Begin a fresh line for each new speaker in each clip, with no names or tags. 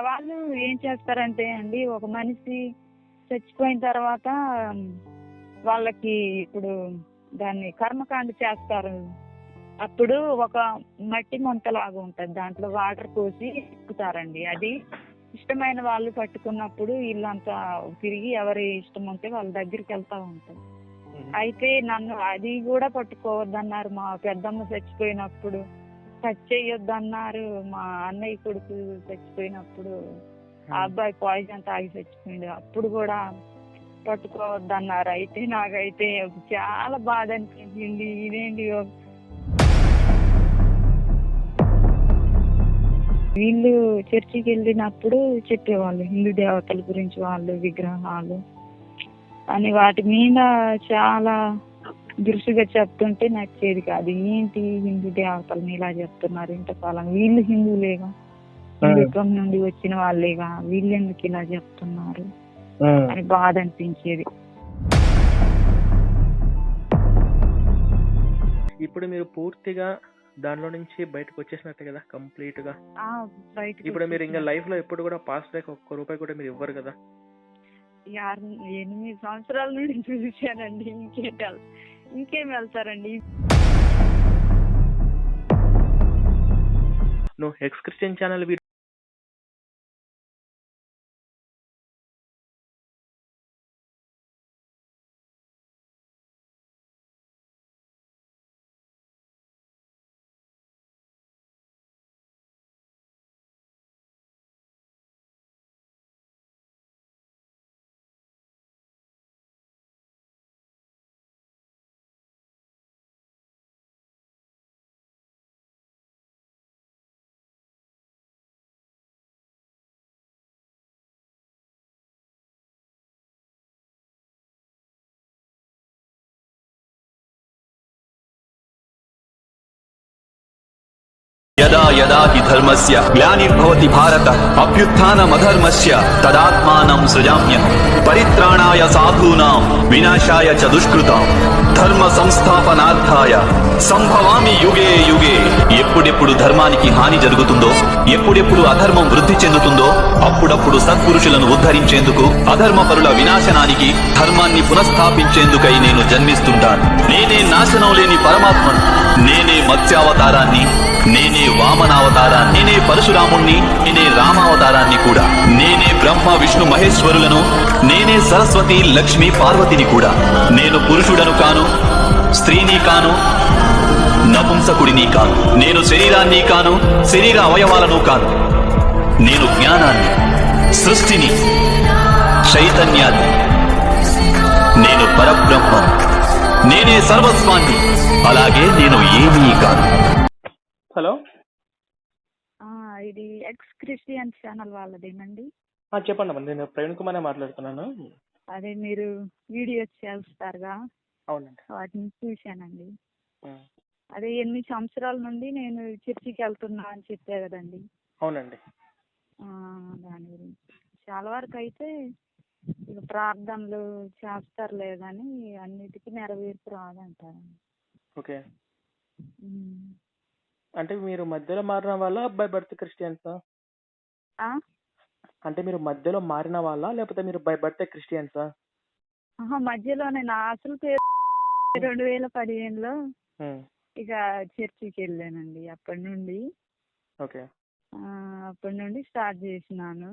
వాళ్ళు ఏం చేస్తారంటే అండి, ఒక మనిషి చచ్చిపోయిన తర్వాత వాళ్ళకి ఇప్పుడు దాన్ని కర్మకాండ చేస్తారు. అప్పుడు ఒక మట్టి ముంతలాగా ఉంటది, దాంట్లో వాటర్ పోసి ఎక్కుతారండి. అది ఇష్టమైన వాళ్ళు పట్టుకున్నప్పుడు ఇల్లంతా తిరిగి ఎవరి ఇష్టం ఉంటే వాళ్ళ దగ్గరికి వెళ్తా ఉంటారు. అయితే నన్ను అది కూడా పట్టుకోవద్దన్నారు. మా పెద్దమ్మ చచ్చిపోయినప్పుడు టచ్ చేయొద్దన్నారు. మా అన్నయ్య కొడుకు చచ్చిపోయినప్పుడు ఆ అబ్బాయి పాయిజన్ తాగి చచ్చిపోయింది, అప్పుడు కూడా పట్టుకోవద్దన్నారు. అయితే నాకైతే చాలా బాధ అనిపించింది. ఇదేంటి వీళ్ళు చర్చికి వెళ్ళినప్పుడు చెప్పేవాళ్ళు హిందూ దేవతల గురించి, వాళ్ళు విగ్రహాలు అని వాటి మీద చాలా దురుసుగా చెప్తుంటే నచ్చేది కాదు. ఏంటి హిందూ దేవతలను ఇలా చెప్తున్నారు ఇంతకాలం, వీళ్ళు హిందువులేగా, హిందుత్వం నుండి వచ్చిన వాళ్ళేగా, వీళ్ళు ఎందుకు ఇలా చెప్తున్నారు అని బాధ అనిపించేది.
ఇప్పుడు మీరు పూర్తిగా దానిలో నుంచి బయటకు వచ్చేసినట్టే కదా కంప్లీట్ గా? ఇప్పుడు మీరు ఇంకా లైఫ్ లో ఎప్పుడు కూడా పాస్ట్ లైక్ ఒక్క రూపాయి కూడా మీరు ఇవ్వరు కదా?
8 సంవత్సరాల నుండి చూసానండి. ఇంకేం వెళ్తారండి?
నువ్వు ఎక్స్ క్రిస్టియన్ ఛానల్
యదా యదా హి ధర్మస్య గ్లానిర్భవతి భారత అభ్యుత్థానమధర్మస్య తదాత్మానం సృజామ్యహం పరిత్రాణాయ సాధూనాం వినాశాయ చ దుష్కృతాం ధర్మ సంస్థాపనార్థాయ సంభవామి యుగే యుగే. ఎప్పుడెప్పుడు ధర్మానికి హాని జరుగుతుందో, ఎప్పుడెప్పుడు అధర్మం వృద్ధి చెందుతుందో అప్పుడప్పుడు సత్పురుషులను ఉద్ధరించేందుకు, అధర్మపరుల వినాశనానికి, ధర్మాన్ని పునఃస్థాపించేందుకై నేను జన్మిస్తుంటాను. నేనే నాశనం లేని పరమాత్మను, నేనే మత్స్యావతారాన్ని, నేనే వామనావతారాన్ని, నేనే పరశురాముణ్ణి, నేనే రామావతారాన్ని కూడా, నేనే బ్రహ్మ విష్ణు మహేశ్వరులను, నేనే సరస్వతి లక్ష్మి పార్వతిని కూడా. నేను పురుషుడను కాను, స్త్రీని కాను, నపుంసకుడిని కాను. నేను శరీరాన్ని కాను, శరీర అవయవాలను కాను. నేను జ్ఞానాన్ని, సృష్టిని, చైతన్యాన్ని. నేను పరబ్రహ్మం, నేనే సర్వస్వాన్ని. అలాగే నేను ఏమీ కాను.
హలో,
ఇది ఎక్స్ క్రిస్టియన్ ఛానల్ వాళ్ళదేనండి?
చెప్పండి అమ్మా, నేను ప్రవీణ్ కుమార్ మాట్లాడుతున్నాను.
అదే మీరు వీడియోస్ చేస్తారుగా?
అవునండి,
వాటిని చూశానండి. అదే 8 సంవత్సరాల నుండి నేను చర్చికి వెళ్తున్నా అని చెప్పే కదండి?
అవునండి.
దాని గురించి చాలా వరకు అయితే ఇక ప్రార్థనలు చేస్తారులే కానీ అన్నిటికీ నెరవేర్పు రాదంటారండి.
ఓకే, అంటే మీరు మధ్యలో మారిన వాళ్ళ బై బర్త్ క్రిస్టియన్సా? అంటే మీరు మధ్యలో మారిన వాళ్ళ లేకపోతే మీరు బై బర్త్ క్రిస్టియన్సా?
మధ్యలోనే. నా అసలు పేరు 2015లో ఇక చర్చికి వెళ్ళానండి. అప్పటి నుండి స్టార్ట్ చేసినాను.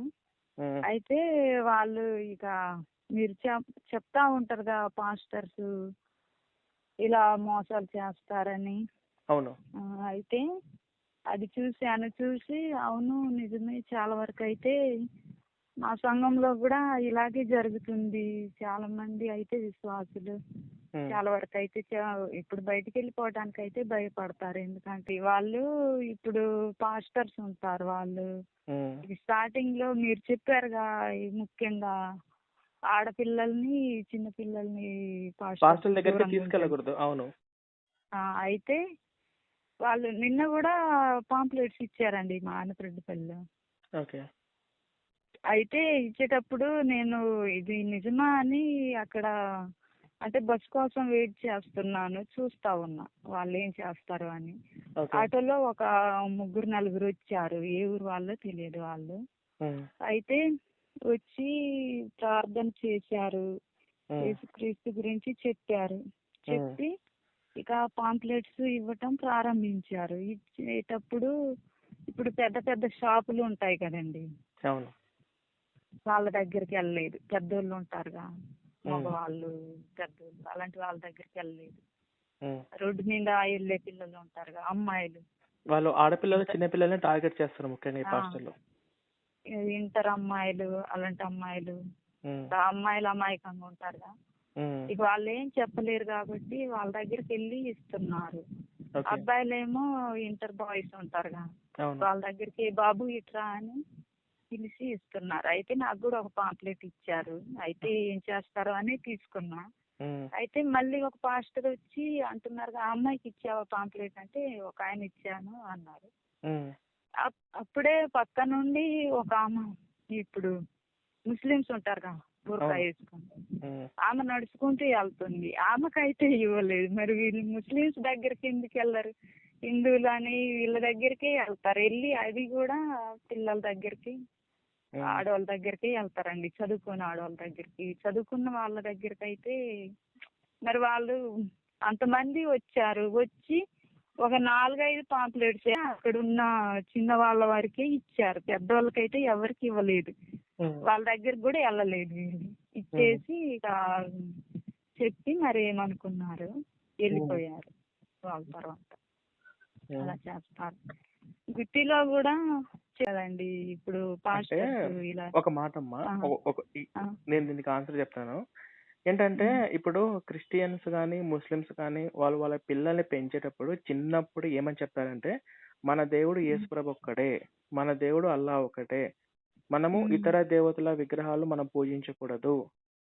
అయితే వాళ్ళు ఇక మీరు చెప్తా ఉంటారుగా పాస్టర్స్ ఇలా మోసాలు చేస్తారని.
అవును.
అయితే అది చూసి అవును నిజమే, చాలా వరకు అయితే మా సంఘంలో కూడా ఇలాగే జరుగుతుంది. చాలా మంది అయితే విశ్వాసులు చాలా వరకు అయితే ఇప్పుడు బయటికి వెళ్ళిపోవడానికి అయితే భయపడతారు. ఎందుకంటే వాళ్ళు ఇప్పుడు పాస్టర్స్ ఉంటారు. వాళ్ళు స్టార్టింగ్ లో మీరు చెప్పారుగా, ముఖ్యంగా ఆడపిల్లల్ని, చిన్నపిల్లల్ని పాస్టర్ల
దగ్గరికి తీసుకెళ్ళకూడదు. అవును.
అయితే వాళ్ళు నిన్న కూడా పాంప్లెట్స్ ఇచ్చారండి మా ఆనపరెడ్డిపల్లిలో. అయితే ఇచ్చేటప్పుడు నేను ఇది నిజమా అని అక్కడ అంటే బస్ కోసం వెయిట్ చేస్తున్నాను, చూస్తా ఉన్నా వాళ్ళు ఏం చేస్తారు అని. ఆటోలో ఒక 3-4 వచ్చారు. ఏ ఊరు వాళ్ళో తెలియదు. వాళ్ళు అయితే వచ్చి ప్రార్థన చేశారు, యేసుక్రీస్తు గురించి చెప్పారు. చెప్పి ఇక పాంప్లెట్స్ ఇవ్వటం ప్రారంభించారు. ఇచ్చేటప్పుడు ఇప్పుడు పెద్ద పెద్ద షాపులు ఉంటాయి కదండి, వాళ్ళ దగ్గరికి వెళ్ళలేదు. పెద్దోళ్ళు ఉంటారుగా, మగవాళ్ళు పెద్దోళ్ళు, అలాంటి వాళ్ళ దగ్గరికి వెళ్ళలేదు. రోడ్డు మీద వెళ్ళే పిల్లలు ఉంటారుగా, అమ్మాయిలు,
వాళ్ళు ఆడపిల్లలు చిన్న పిల్లల్ని టార్గెట్ చేస్తారు ముఖ్యంగా ఈ పాస్టర్లు.
ఇంటర్ అమ్మాయిలు, అలాంటి అమ్మాయిలు, అమ్మాయిలు అమాయకంగా ఉంటారుగా, ఇక వాళ్ళు ఏం చెప్పలేరు కాబట్టి వాళ్ళ దగ్గరికి వెళ్ళి ఇస్తున్నారు. అబ్బాయిలేమో ఇంటర్ బాయ్స్ ఉంటారుగా, వాళ్ళ దగ్గరికి బాబు ఇట్రా అని పిలిచి ఇస్తున్నారు. అయితే నాకు కూడా ఒక పాంప్లెట్ ఇచ్చారు. అయితే ఏం చేస్తారో అని తీసుకున్నా. అయితే మళ్ళీ ఒక పాస్టర్ వచ్చి అంటున్నారు, ఆ అమ్మాయికి ఇచ్చావా పాంప్లెట్ అంటే ఒక ఆయన ఇచ్చాను అన్నారు. అప్పుడే పక్క నుండి ఒక ఆమె, ఇప్పుడు ముస్లిమ్స్ ఉంటారుగా బుర్కా వేసుకుని, ఆమె నడుచుకుంటూ వెళ్తుంది. ఆమెకైతే ఇవ్వలేదు. మరి వీళ్ళు ముస్లిమ్స్ దగ్గరికి ఎందుకు వెళ్ళరు? హిందువులు అని వీళ్ళ దగ్గరికే వెళ్తారు. వెళ్ళి అది కూడా పిల్లల దగ్గరికి, ఆడవాళ్ళ దగ్గరికి వెళ్తారండి. చదువుకున్న ఆడవాళ్ళ దగ్గరికి, చదువుకున్న వాళ్ళ దగ్గరికి అయితే మరి వాళ్ళు అంతమంది వచ్చారు. వచ్చి ఒక 4-5 పాంప్లెట్స్ అక్కడ ఉన్న చిన్న వాళ్ళ వారికే ఇచ్చారు. పెద్దవాళ్ళకైతే ఎవరికి ఇవ్వలేదు. వాళ్ళ దగ్గరికి కూడా వెళ్ళలేదు. వీళ్ళు ఇచ్చేసి ఇక చెప్పి మరి ఏమనుకున్నారు, వెళ్ళిపోయారు వాళ్ళ తర్వాత. అలా చేస్తారు. గుత్తిలో కూడా చేయాలండి. ఇప్పుడు పాస్టర్స్ ఇలా
ఒక మాట అమ్మా, నేను దీనికి ఆన్సర్ చెప్తాను. ఏంటంటే ఇప్పుడు క్రిస్టియన్స్ కానీ ముస్లిమ్స్ కానీ వాళ్ళు వాళ్ళ పిల్లల్ని పెంచేటప్పుడు చిన్నప్పుడు ఏమని చెప్తారంటే, మన దేవుడు యేసుప్రభు ఒక్కడే, మన దేవుడు అల్లా ఒకటే, మనము ఇతర దేవతల విగ్రహాలు మనం పూజించకూడదు,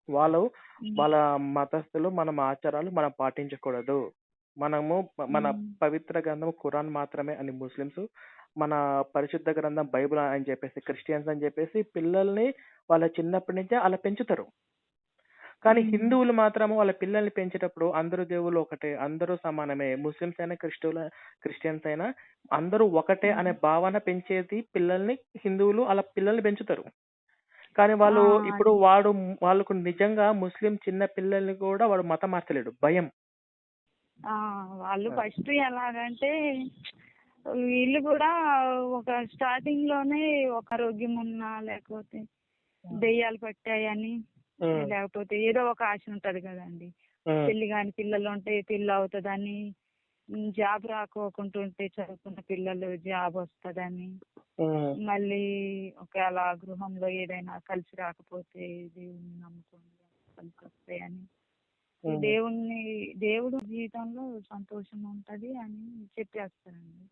వాళ్ళ మతస్థులు మనం ఆచారాలు మనం పాటించకూడదు, మనము మన పవిత్ర గ్రంథం ఖురాన్ మాత్రమే అని ముస్లిమ్స్, మన పరిశుద్ధ గ్రంథం బైబిల్ అని చెప్పేసి క్రిస్టియన్స్ అని చెప్పేసి పిల్లల్ని వాళ్ళ చిన్నప్పటి నుంచే అలా పెంచుతారు. కానీ హిందువులు మాత్రము వాళ్ళ పిల్లల్ని పెంచేటప్పుడు అందరూ దేవుళ్ళు ఒకటే, అందరూ సమానమే, ముస్లిమ్స్ అయినా క్రిస్టియన్స్ అయినా అందరూ ఒకటే అనే భావన పెంచేది పిల్లల్ని హిందువులు అలా పిల్లల్ని పెంచుతారు. కానీ వాళ్ళు ఇప్పుడు వాళ్ళకు నిజంగా ముస్లిం చిన్న పిల్లల్ని కూడా వాడు మతం మార్చలేడు, భయం.
వాళ్ళు ఫస్ట్ ఎలాగంటే వీళ్ళు కూడా ఒక స్టార్టింగ్ లోనే ఒక ఆరోగ్యం ఉన్నా, లేకపోతే దెయ్యాలు పట్టాయని, లేకపోతే ఏదో ఒక ఆశ ఉంటది కదండి. పెళ్లి కాని పిల్లలు ఉంటే పెళ్లి అవుతుందని, జాబ్ రాకోకుంటుంటే చదువుకున్న పిల్లలు జాబ్ వస్తుందని, మళ్ళీ ఒకవేళ గృహంలో ఏదైనా కలిసి రాకపోతే దేవుణ్ణి నమ్ముకొని కలిసి వస్తాయని, దేవుడు జీవితంలో సంతోషం ఉంటది అని చెప్పేస్తారండి.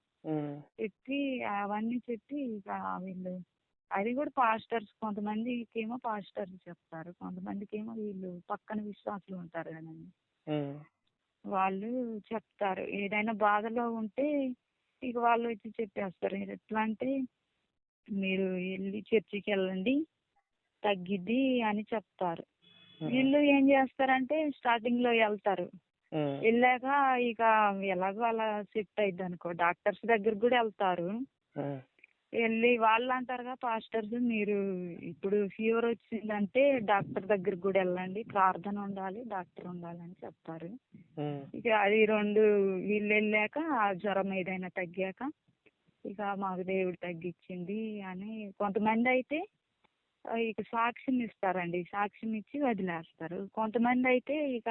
చెప్పి అవన్నీ చెప్పి ఇక వీళ్ళు, అది కూడా పాస్టర్స్, కొంతమందికి ఏమో పాస్టర్స్ చెప్తారు, కొంతమందికి ఏమో వీళ్ళు పక్కన విశ్వాసులు ఉంటారు కదండి, వాళ్ళు చెప్తారు. ఏదైనా బాధలో ఉంటే ఇక వాళ్ళు వచ్చి చెప్పేస్తారు. ఎట్లా అంటే మీరు వెళ్ళి చర్చికి వెళ్ళండి తగ్గిద్ది అని చెప్తారు. వీళ్ళు ఏం చేస్తారంటే స్టార్టింగ్ లో వెళ్తారు, వెళ్ళాక ఇక ఎలాగో అలా సెట్ అయింది అనుకో, డాక్టర్స్ దగ్గర కూడా వెళ్తారు. వెళ్ళి వాళ్ళు అంటారుగా పాస్టర్స్, మీరు ఇప్పుడు ఫీవర్ వచ్చిందంటే డాక్టర్ దగ్గరికి కూడా వెళ్ళండి, ప్రార్థన ఉండాలి, డాక్టర్ ఉండాలని చెప్తారు. ఇక అది 2 వీళ్ళు వెళ్ళాక జ్వరం ఏదైనా తగ్గాక ఇక మాకు దేవుడు తగ్గించింది అని కొంతమంది అయితే ఇక సాక్ష్యం ఇస్తారండి. సాక్ష్యం ఇచ్చి వదిలేస్తారు. కొంతమంది అయితే ఇక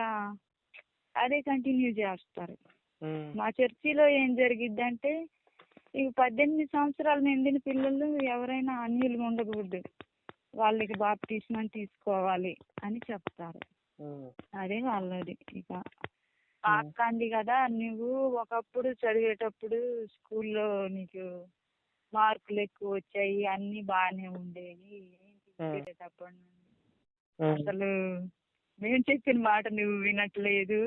అదే కంటిన్యూ చేస్తారు. మా చర్చిలో ఏం జరిగిద్దంటే, ఇక 18 సంవత్సరాలు నిండిన పిల్లలు ఎవరైనా అన్యులుగా ఉండకూడదు, వాళ్ళకి బాప్టిస్మం తీసుకోవాలి అని చెప్తారు. అదే వాళ్ళది. ఇక పాక్కంది కదా, నువ్వు ఒకప్పుడు చదివేటప్పుడు స్కూల్లో నీకు మార్కులు ఎక్కువ వచ్చాయి, అన్ని బాగానే ఉండేవి, చదివేటప్పటి నుండి అసలు మేము చెప్పిన మాట నువ్వు వినట్లేదు,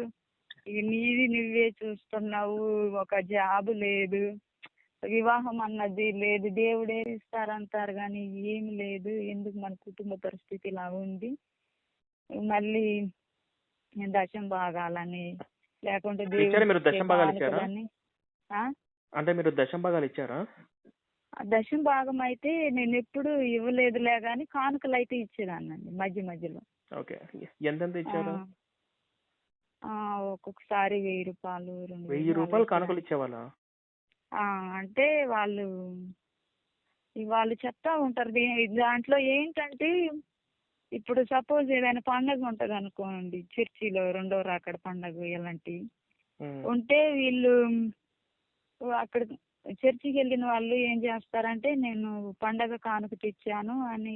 ఇక నీది నువ్వే చూస్తున్నావు, ఒక జాబ్ లేదు, వివాహం అన్నది లేదు, దేవుడే ఇస్తారంటారు కానీ ఏమి లేదు, ఎందుకు మన కుటుంబ పరిస్థితి ఇలా ఉంది, మళ్ళీ దశం భాగాలని లేకుంటే
మీరు దశం భాగాలు ఇచ్చారా? అంటే మీరు దశం భాగాలు ఇచ్చారా?
ఆ దశమ భాగం అయితే నేను ఎప్పుడు ఇవ్వలేదులే కానీ కానుకలు అయితే ఇచ్చేదాన్నండి మధ్య మధ్యలో.
ఓకే. ఎంతెంత ఇచ్చారు?
ఒక్కొక్కసారి 1000 రూపాయలు, 2000
1000 రూపాయలు కానుకలు ఇచ్చేవాళ్ళా?
అంటే వాళ్ళు చెప్తా ఉంటారు. దాంట్లో ఏంటంటే ఇప్పుడు సపోజ్ ఏదైనా పండగ ఉంటది అనుకోండి, చర్చిలో రెండో రాకడ పండగ ఇలాంటివి ఉంటే వీళ్ళు అక్కడ చర్చికి వెళ్ళిన వాళ్ళు ఏం చేస్తారంటే నేను పండగ కానుక తెచ్చాను అని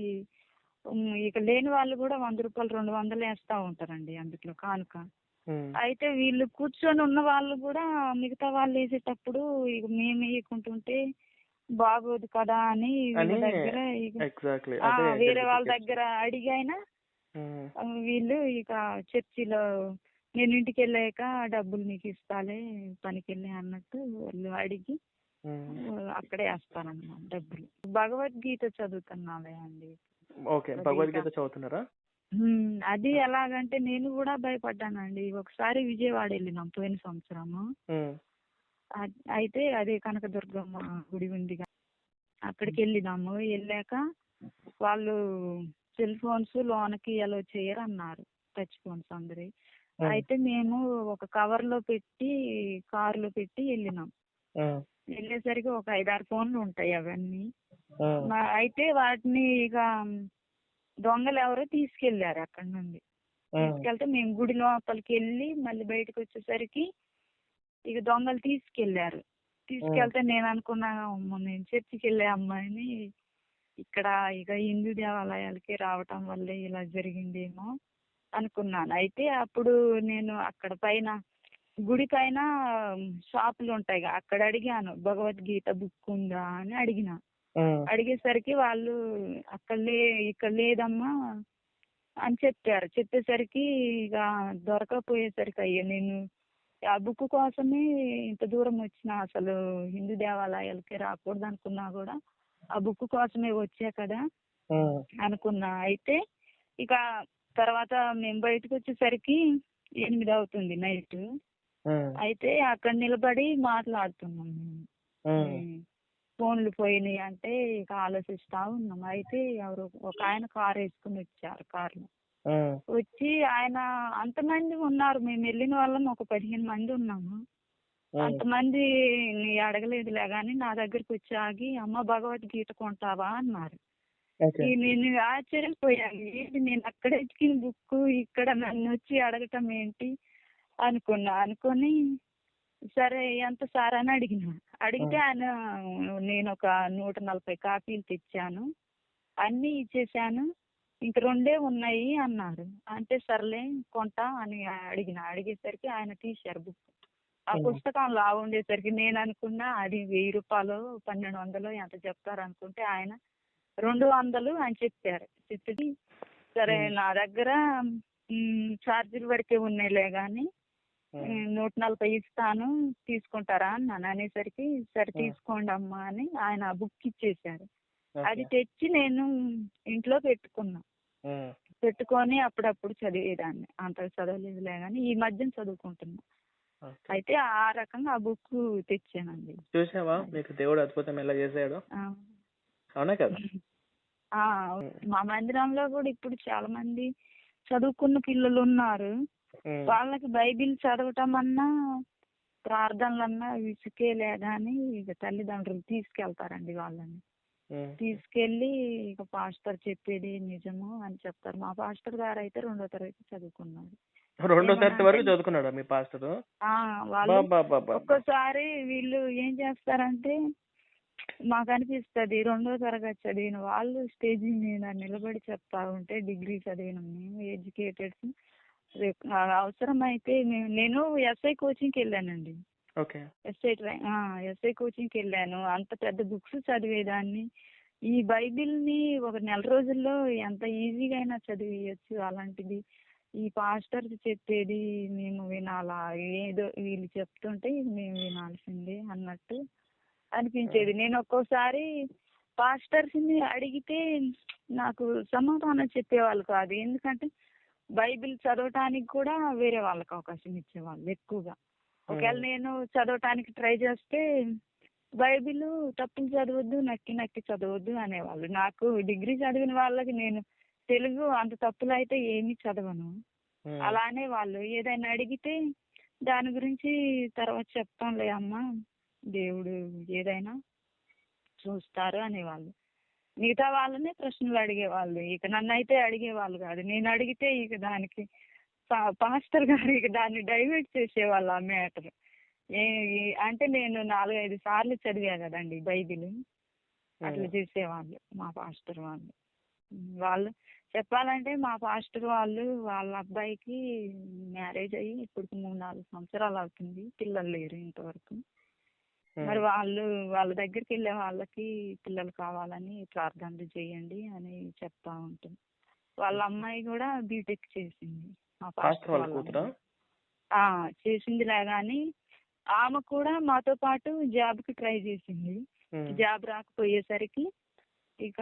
ఇక లేని వాళ్ళు కూడా 100 రూపాయలు 200 వేస్తా ఉంటారండి అందులో కానుక. అయితే వీళ్ళు కూర్చొని ఉన్న వాళ్ళు కూడా మిగతా వాళ్ళు వేసేటప్పుడు ఇక మేము వేయకుంటుంటే బాగోదు కదా అని వీళ్ళ దగ్గర వేరే వాళ్ళ దగ్గర అడిగైనా వీళ్ళు ఇక చర్చిలో నేను ఇంటికి వెళ్ళాక డబ్బులు నీకు ఇస్తాలే పనికి వెళ్ళి అన్నట్టు వాళ్ళు అడిగి అక్కడే వేస్తారన్నమాట డబ్బులు. భగవద్గీత చదువుతున్నాలే అండి.
ఓకే, భగవద్గీత చదువుతున్నారా?
అది ఎలాగంటే నేను కూడా భయపడ్డానండి. ఒకసారి విజయవాడ వెళ్ళినాం పోయిన సంవత్సరము. అయితే అదే కనకదుర్గమ్మ గుడి ఉంది, అక్కడికి వెళ్ళినాము. వెళ్ళాక వాళ్ళు సెల్ ఫోన్స్ లోనకి అలో చేయరు అన్నారు, టచ్ ఫోన్స్ అందరి. అయితే మేము ఒక కవర్ లో పెట్టి కారులో పెట్టి వెళ్ళినాం. వెళ్ళేసరికి ఒక 5-6 ఫోన్లు ఉంటాయి అవన్నీ. అయితే వాటిని ఇక దొంగలు ఎవరో తీసుకెళ్లారు అక్కడ నుండి. తీసుకెళ్తే మేము గుడి లోపలికి వెళ్ళి మళ్ళీ బయటకు వచ్చేసరికి ఇక దొంగలు తీసుకెళ్లారు. తీసుకెళ్తే నేను అనుకున్నా నేను చర్చికి వెళ్ళే అమ్మాయిని ఇక్కడ ఇక హిందూ దేవాలయాలకి రావటం వల్లే ఇలా జరిగిందేమో అనుకున్నాను. అయితే అప్పుడు నేను అక్కడ పైన గుడి పైన షాపులు ఉంటాయి, అక్కడ అడిగాను భగవద్గీత బుక్ ఉందా అని అడిగిన. అడిగేసరికి వాళ్ళు ఇక్కడ లేదమ్మా అని చెప్పారు. చెప్పేసరికి ఇక దొరకకపోయేసరికి అయ్యో నేను ఆ బుక్ కోసమే ఇంత దూరం వచ్చిన, అసలు హిందూ దేవాలయాలకి రాకూడదు అనుకున్నా కూడా ఆ బుక్ కోసమే వచ్చా కదా అనుకున్నా. అయితే ఇక తర్వాత మేము బయటకు వచ్చేసరికి 8 అవుతుంది నైట్. అయితే అక్కడ నిలబడి మాట్లాడుతున్నాం మేము. ఫోన్లు పోయినాయి అంటే ఇక ఆలోచిస్తా ఉన్నాం. అయితే ఎవరు ఒక ఆయన కారు వేసుకుని వచ్చారు, కారులో వచ్చి ఆయన అంతమంది ఉన్నారు. మేము వెళ్ళిన వాళ్ళం ఒక 15 మంది ఉన్నాము. అంతమంది అడగలేదులే గాని నా దగ్గరికి వచ్చి ఆగి అమ్మ భగవద్గీత కొంటావా అన్నారు. నేను ఆశ్చర్యపోయాను, ఏంటి నేను అక్కడ ఎక్కిన బుక్ ఇక్కడ నన్ను వచ్చి అడగటం ఏంటి అనుకొని సరే ఎంత సార్ అని అడిగితే ఆయన నేను ఒక 140 కాపీలు తెచ్చాను, అన్నీ ఇచ్చేసాను, ఇంక 2 ఉన్నాయి అన్నారు. అంటే సర్లే కొంటా అని అడిగేసరికి ఆయన తీశారు బుక్. ఆ పుస్తకం లా ఉండేసరికి నేను అనుకున్నా అది 1000 రూపాయలు 1200 ఎంత చెప్తారు అనుకుంటే ఆయన 200 అని చెప్పారు. చెప్పి సరే నా దగ్గర ఛార్జీల వరకే ఉన్నాయిలే గాని 140 ఇస్తాను తీసుకుంటారా అన్నాను. అనేసరికి సరే తీసుకోండి అమ్మా అని ఆయన బుక్ ఇచ్చేసారు. అది తెచ్చి నేను ఇంట్లో పెట్టుకొని అప్పుడప్పుడు చదివేదాన్ని. అంత చదవలేదులే గాని ఈ మధ్యన చదువుకుంటున్నా. అయితే ఆ రకంగా ఆ బుక్ తెచ్చానండి.
చూసావా మీకు దేవుడు అద్భుతం ఎలా చేశాడు? అవునా కదా?
మా మందిరంలో కూడా ఇప్పుడు చాలా మంది చదువుకున్న పిల్లలు ఉన్నారు. వాళ్ళకి బైబిల్ చదవటం అన్నా ప్రార్థనలన్నా విసుకేలే గాని ఇక తల్లిదండ్రులు తీసుకెళ్తారండి వాళ్ళని. తీసుకెళ్లి ఇక పాస్టర్ చెప్పేది నిజము అని చెప్తారు. మా పాస్టర్ గారు అయితే 2వ తరగతి చదువుకున్నారు.
2వ తరగతి వరకు చదువుకున్నాడా మీ పాస్టర్?
వాళ్ళు ఒక్కోసారి వీళ్ళు ఏం చేస్తారంటే మాకు అనిపిస్తుంది 2వ తరగతి చదివిన వాళ్ళు స్టేజీ మీద నిలబడి చెప్తా ఉంటే డిగ్రీ చదివిన మేము ఎడ్యుకేటెడ్స్ అవసరమైతే నేను ఎస్ఐ కోచింగ్కి వెళ్ళానండి. ఎస్ఐ కోచింగ్కి వెళ్ళాను. అంత పెద్ద బుక్స్ చదివేదాన్ని. ఈ బైబిల్ని ఒక నెల రోజుల్లో ఎంత ఈజీగా అయినా చదివేయచ్చు. అలాంటిది ఈ పాస్టర్ చెప్పేది మేము వినాలా, ఏదో వీళ్ళు చెప్తుంటే మేము వినాల్సిందే అన్నట్టు అనిపించేది. నేను ఒక్కోసారి పాస్టర్స్ని అడిగితే నాకు సమాధానం చెప్పేవాళ్ళు కాదు. ఎందుకంటే బైబిల్ చదవటానికి కూడా వేరే వాళ్ళకి అవకాశం ఇచ్చేవాళ్ళు ఎక్కువగా. ఒకవేళ నేను చదవటానికి ట్రై చేస్తే బైబిల్ తప్పులు చదవద్దు, నక్కి నక్కి చదవద్దు అనేవాళ్ళు. నాకు డిగ్రీ చదివిన వాళ్ళకి నేను తెలుగు అంత తప్పులు అయితే ఏమీ చదవను.
ఉమ్,
అలానే వాళ్ళు ఏదైనా అడిగితే దాని గురించి తర్వాత చెప్తాంలే అమ్మా, దేవుడు ఏదైనా చూస్తారు అనేవాళ్ళు. మిగతా వాళ్ళనే ప్రశ్నలు అడిగేవాళ్ళు. ఇక నన్ను అయితే అడిగేవాళ్ళు కాదు. నేను అడిగితే ఇక దానికి పాస్టర్ గారు ఇక దాన్ని డైవర్ట్ చేసేవాళ్ళు ఆ మ్యాటర్. అంటే నేను 4-5 సార్లు చదివా కదండి బైబిల్. అట్లా
ఉమ్,
చేసేవాళ్ళు మా పాస్టర్ వాళ్ళు. వాళ్ళు చెప్పాలంటే మా పాస్టర్ వాళ్ళు వాళ్ళ అబ్బాయికి మ్యారేజ్ అయ్యి ఇప్పుడు 3-4 సంవత్సరాలు అవుతుంది. పిల్లలు లేరు ఇంతవరకు. మరి
ఉమ్,
వాళ్ళ దగ్గరికి వెళ్ళే వాళ్ళకి పిల్లలు కావాలని ప్రార్థనలు చేయండి అని చెప్తా ఉంటుంది. వాళ్ళ అమ్మాయి కూడా బీటెక్ చేసింది మా
పాస్టర్
పాస్టర్
వాళ్ళ
వాళ్ళ
కూతురా?
అమ్మాయి. చేసిందిలే కానీ ఆమె కూడా మాతో పాటు జాబ్కి ట్రై చేసింది.
ఉమ్,
జాబ్ రాకపోయేసరికి ఇక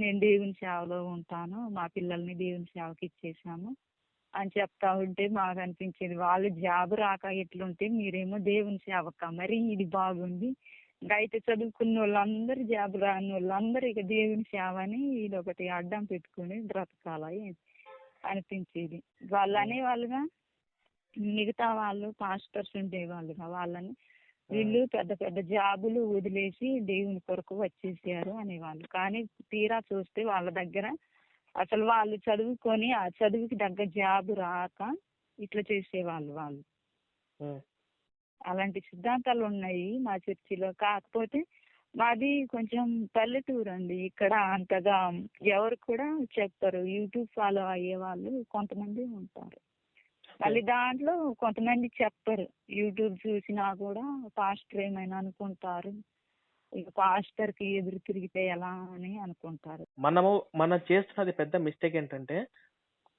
నేను దేవుని సేవలో ఉంటాను, మా పిల్లల్ని దేవుని సేవకి ఇచ్చేసాము అని చెప్తా ఉంటే మాకు అనిపించేది, వాళ్ళు జాబ్ రాక ఎట్లుంటే మీరేమో దేవుని సేవక, మరి ఇది బాగుంది. ఇంకా అయితే చదువుకున్న వాళ్ళందరూ జాబ్ రాని వాళ్ళందరూ ఇక దేవుని సేవ అని ఇది ఒకటి అడ్డం పెట్టుకుని బ్రతకాలి అనిపించేది. వాళ్ళు అనేవాళ్ళుగా మిగతా వాళ్ళు పాస్టర్స్ ఉండేవాళ్ళుగా వాళ్ళని, వీళ్ళు పెద్ద పెద్ద జాబులు వదిలేసి దేవుని కొరకు వచ్చేసారు అనేవాళ్ళు. కానీ తీరా చూస్తే వాళ్ళ దగ్గర అసలు వాళ్ళు చదువుకొని ఆ చదువుకి తగ్గ జాబ్ రాక ఇట్లా చేసేవాళ్ళు వాళ్ళు.
ఉమ్,
అలాంటి సిద్ధాంతాలు ఉన్నాయి మా చర్చిలో. కాకపోతే మాది కొంచెం పల్లెటూరు అండి. ఇక్కడ అంతగా ఎవరు కూడా చెప్పరు. యూట్యూబ్ ఫాలో అయ్యే వాళ్ళు కొంతమంది ఉంటారు. మళ్ళీ దాంట్లో కొంతమంది చెప్పరు. యూట్యూబ్ చూసినా కూడా పాస్టర్ ఏమైనా అనుకుంటారు, ఇక పాస్టర్ కి ఎదురు తిరిగితే ఎలా అని అనుకుంటారు.
మనం చేస్తున్నది పెద్ద మిస్టేక్ ఏంటంటే,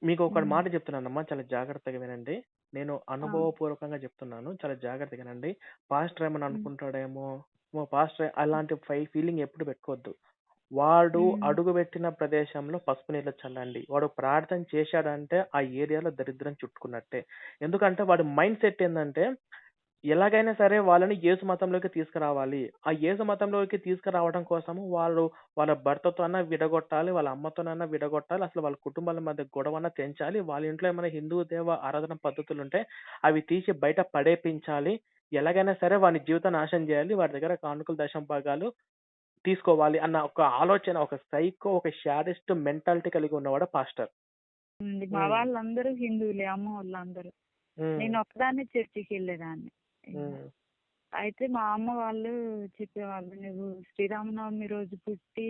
మీకు ఒక
ఉమ్.
మాట చెప్తున్నానమ్మా, చాలా జాగ్రత్తగా వినండి. నేను
ఆ.
అనుభవపూర్వకంగా చెప్తున్నాను, చాలా జాగ్రత్తగా వినండి. పాస్టర్ ఏమని
ఉమ్.
అనుకుంటాడేమో, పాస్టర్ అలాంటి ఫీలింగ్ ఎప్పుడు పెట్టుకోవద్దు. వాడు
ఉమ్.
అడుగు పెట్టిన ప్రదేశంలో పసుపు నీళ్ళు చల్లండి. వాడు ప్రార్థన చేశాడంటే ఆ ఏరియాలో దరిద్రం చుట్టుకున్నట్టే. ఎందుకంటే వాడి మైండ్ సెట్ ఏంటంటే, ఎలాగైనా సరే వాళ్ళని యేసు మతంలోకి తీసుకురావాలి. ఆ యేసు మతంలోకి తీసుకురావడం కోసము వాళ్ళు వాళ్ళ భర్తతోనన్నా విడగొట్టాలి, వాళ్ళ అమ్మతోనన్నా విడగొట్టాలి, అసలు వాళ్ళ కుటుంబాల మధ్య గొడవన్నా తెంచాలి. వాళ్ళ ఇంట్లో ఏమైనా హిందూ దేవ ఆరాధన పద్ధతులు ఉంటే అవి తీసి బయట పడేపించాలి. ఎలాగైనా సరే వాని జీవితం నాశనం చేయాలి. వాడి దగ్గర కానుకలు దశమ భాగాలు తీసుకోవాలి అన్న ఒక ఆలోచన, ఒక సైకో, ఒక శాడిస్ట్ మెంటాలిటీ కలిగి ఉన్నవాడు పాస్టర్.
మా
ఉమ్,
వాళ్ళందరూ హిందువులే, అమ్మ వాళ్ళందరూ.
ఉమ్,
నేను ఒక్కదాన్నే చర్చికి వెళ్ళేదాన్ని.
ఉమ్,
అయితే మా అమ్మ వాళ్ళు చెప్పేవాళ్ళు, నువ్వు శ్రీరామనవమి రోజు పుట్టి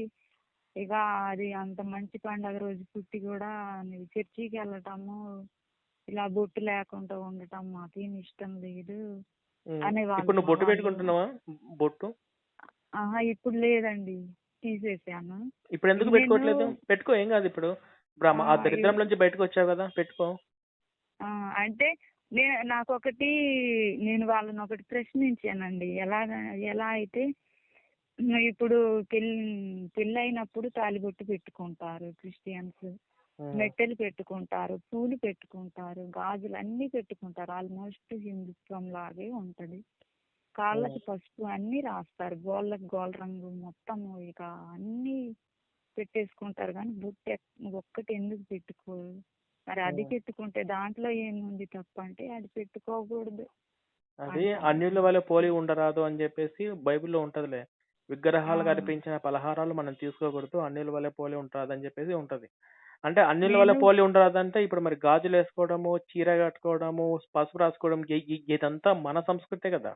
ఇక అది అంత మంచి పండగ రోజు పుట్టి కూడా నువ్వు చర్చికి వెళ్ళటము, ఇలా బొట్టు లేకుండా ఉండటం మాకేం ఇష్టం లేదు
ఉమ్.
అనేవాళ్ళు
ఇప్పుడు నువ్వు
మా
బొట్టు
వాళ్ళు.
పెట్టుకుంటున్నావా? బొట్టు
ఆహా, ఇప్పుడు లేదండి, తీసేసాను.
ఇప్పుడు ఎందుకు
నేను
పెట్టుకోవట్లేదు? పెట్టుకో, ఏం కాదు. ఇప్పుడు ఇప్పుడు
ఆ,
ఆ దరిద్రం నుంచి బయటకు వచ్చావు కదా, పెట్టుకో.
అంటే నేను వాళ్ళని ఒకటి ప్రశ్నించానండి. ఎలా అయితే ఇప్పుడు పెళ్ళైనప్పుడు తాలిబొట్టు పెట్టుకుంటారు క్రిస్టియన్స్,
ఉమ్,
మెట్టెలు పెట్టుకుంటారు, పూలు పెట్టుకుంటారు, గాజులు అన్ని పెట్టుకుంటారు. ఆల్మోస్ట్ హిందుత్వం లాగే ఉంటది. కాళ్ళకి పసుపు అన్ని రాస్తారు, గోళ్ళకి గోళ్ళ రంగు మొత్తము ఇక అన్ని పెట్టేసుకుంటారు. కానీ ఒక్కటి ఎందుకు పెట్టుకోరు? మరి అది పెట్టుకుంటే దాంట్లో ఏముంది తప్పంటే అది పెట్టుకోకూడదు
అది
అంటారు.
అన్యుల వల్ల పోలి ఉండరాదు అని చెప్పేసి బైబిల్లో ఉంటదిలే. విగ్రహాలు
ఆ.
కనిపించిన పలహారాలు మనం తీసుకోకూడదు, అన్యుల వల్ల పోలి ఉండరాదు అని చెప్పేసి ఉంటది. అంటే అన్యుల వల్ల
నేను
పోలి ఉండరాదంటే ఇప్పుడు మరి గాజులు వేసుకోవడము, చీర కట్టుకోవడము, పసుపు రాసుకోవడం, ఇదంతా మన సంస్కృతే కదా.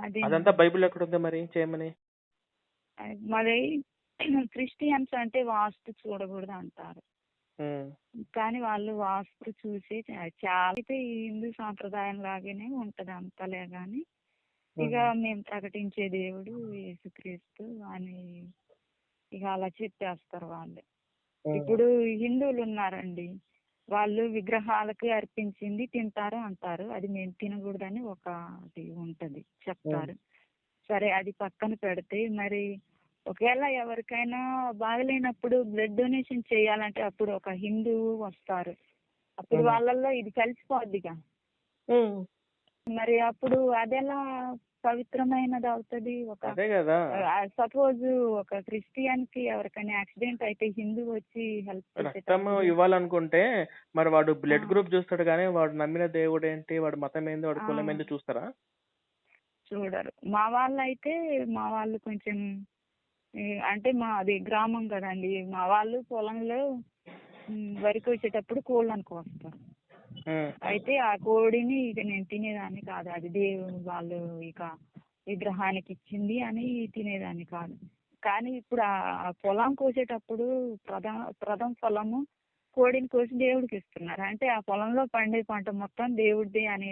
అది
అదంతా బైబిల్ ఎక్కడ ఉంది మరి చేయమని?
మరి క్రిస్టియన్స్ అంటే వాస్తు చూడకూడదు అంటారు.
ఉమ్,
కానీ వాళ్ళు వాస్తు చూసి చాలా అయితే ఈ హిందూ సాంప్రదాయం లాగానే ఉంటది అంతలే గాని ఇక మేము ప్రకటించే దేవుడు యేసుక్రీస్తు అని ఇక అలా చెప్పేస్తారు వాళ్ళు. ఇప్పుడు హిందువులు ఉన్నారండి, వాళ్ళు విగ్రహాలకి అర్పించింది తింటారు అంటారు. అది మేము తినకూడదని ఒకటి ఉంటది చెప్తారు. సరే, అది పక్కన పెడితే మరి ఒకవేళ ఎవరికైనా బాగలేనప్పుడు బ్లడ్ డొనేషన్ చేయాలంటే అప్పుడు ఒక హిందువు వస్తారు, అప్పుడు వాళ్ళల్లో ఇది కలిసిపోద్దిగా. మరి అప్పుడు అదెలా పవిత్రమైనది అవుతుంది. ఒక
అదే కదా.
సపోజ్ ఒక క్రిస్టియన్ కి ఎవరికైనా యాక్సిడెంట్ అయితే హిందూ వచ్చి హెల్ప్
రక్తం
చేసేటప్పుడు
ఇవ్వాలనుకుంటే మరి వాడు
ఆ,
బ్లడ్ గ్రూప్ చూస్తాడు కానీ వాడు నమ్మిన దేవుడు ఏంటి, వాడు మతం ఏంది, వాడు
ఆ,
కులం ఏంది చూస్తారా?
చూడరు. మా వాళ్ళు కొంచెం అంటే మాది గ్రామం కదండి. మా వాళ్ళు పొలంలో వరి కోసేటప్పుడు కోళ్ళను కోస్తారు.
ఉమ్,
అయితే ఆ కోడిని ఇక నేను తినేదాన్ని కాదు. అది దేవుడు వాళ్ళు ఇక విగ్రహానికి ఇచ్చింది అని తినేదాన్ని కాదు. కానీ ఇప్పుడు ఆ పొలం కోసేటప్పుడు ప్రథమ ఫలము కోడిని కోసి దేవుడికి ఇస్తున్నారు. అంటే ఆ పొలంలో పండే పంట మొత్తం దేవుడిది అని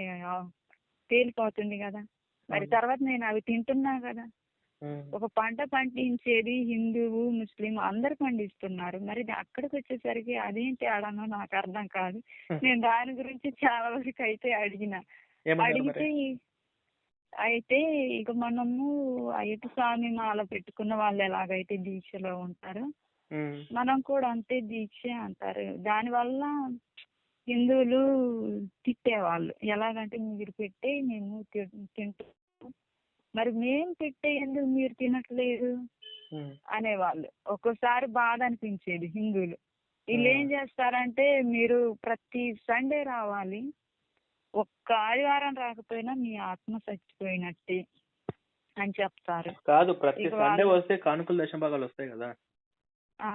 తేలిపోతుంది కదా. మరి
అవును.
తర్వాత నేను అవి తింటున్నా కదా.
ఉమ్.
ఒక పంట పండించేది హిందువు ముస్లిం అందరు పండిస్తున్నారు. మరి అక్కడికి వచ్చేసరికి అదేం తేడానో నాకు అర్థం కాదు. నేను దాని గురించి చాలా వరకు అయితే
ఏమన్నారు
అడిగితే
మరి?
అయితే ఇక మనము అయ్యప్ప స్వామి మాల పెట్టుకున్న వాళ్ళు ఎలాగైతే దీక్షలో ఉంటారో
ఉమ్,
మనం కూడా అంతే దీక్ష అంటారు. దానివల్ల హిందువులు తిట్టేవాళ్ళు. ఎలాగంటే మీరు పెట్టే మేము తింటాం, మరి మేము పెట్టే ఎందుకు మీరు తినట్లేదు
ఉమ్,
అనేవాళ్ళు. ఒక్కోసారి బాధ అనిపించేది హిందువులు. వీళ్ళు ఏం
ఉమ్.
చేస్తారంటే మీరు ప్రతి సండే రావాలి, ఒక్క ఆదివారం రాకపోయినా మీ ఆత్మ చచ్చిపోయినట్టే అని చెప్తారు.
కాదు, ప్రతి
ఇక
సండే
వాళ్ళు
వస్తే కానుకలు దశభాగాలు వస్తాయి కదా.
ఆ,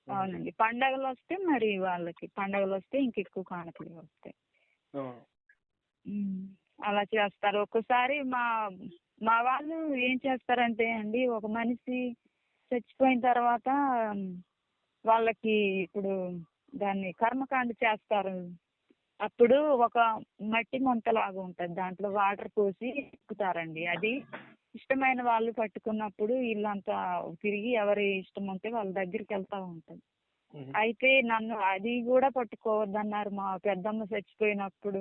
అవునండి. పండగలు వస్తే మరి వాళ్ళకి పండగలు వస్తే ఇంకెక్కువ కానుకలు వస్తాయి.
ఉమ్,
అలా చేస్తారు. ఒక్కోసారి మా మా వాళ్ళు ఏం చేస్తారంటే అండి, ఒక మనిషి చచ్చిపోయిన తర్వాత వాళ్ళకి ఇప్పుడు దాన్ని కర్మకాండ చేస్తారు. అప్పుడు ఒక మట్టి ముంతలాగా ఉంటది, దాంట్లో వాటర్ పోసి ఎక్కుతారండి. అది ఇష్టమైన వాళ్ళు పట్టుకున్నప్పుడు ఇల్లంతా తిరిగి ఎవరి ఇష్టం ఉంటే వాళ్ళ దగ్గరికి వెళ్తా ఉంటది.
ఉమ్,
అయితే నన్ను అది కూడా పట్టుకోవద్దన్నారు. మా పెద్దమ్మ చచ్చిపోయినప్పుడు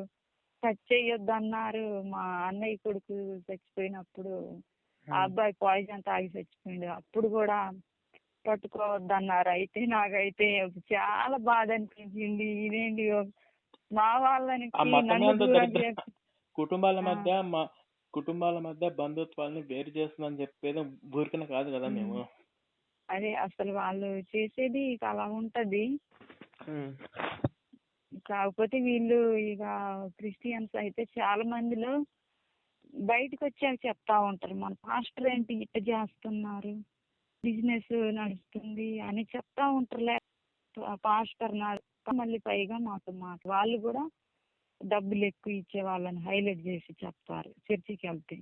టచ్ చేయొద్దన్నారు. మా అన్నయ్య కొడుకు చచ్చిపోయినప్పుడు ఆ అబ్బాయి పాయిజన్ తాగి చచ్చిపోయిండు, అప్పుడు కూడా పట్టుకోవద్దన్నారు. అయితే నాకైతే చాలా బాధ అనిపించింది. ఇదేంటి మా
ఆ
వాళ్ళనికి
మతమే
నన్ను
అంత
దూరం
దరిద్ర
చేసి
కుటుంబాల
ఆ,
మధ్య కుటుంబాల మధ్య బంధుత్వాలని వేరు చేస్తుందని చెప్పేది ఊరికనే కాదు కదా
ఉమ్,
మేము.
అదే అసలు వాళ్ళు చేసేది ఇక అలా ఉంటది.
ఉమ్,
కాకపోతే వీళ్ళు ఇక క్రిస్టియన్స్ అయితే చాలా మందిలో బయటకు వచ్చాక చెప్తా ఉంటారు, మన పాస్టర్ ఏంటి ఇట్ట చేస్తున్నారు, బిజినెస్ నడుస్తుంది అని చెప్తా ఉంటారు. పాస్టర్ మళ్ళీ పైగా మాతో వాళ్ళు కూడా డబ్బులు ఎక్కువ ఇచ్చే వాళ్ళని హైలైట్ చేసి చెప్తారు. చర్చికి వెళ్తే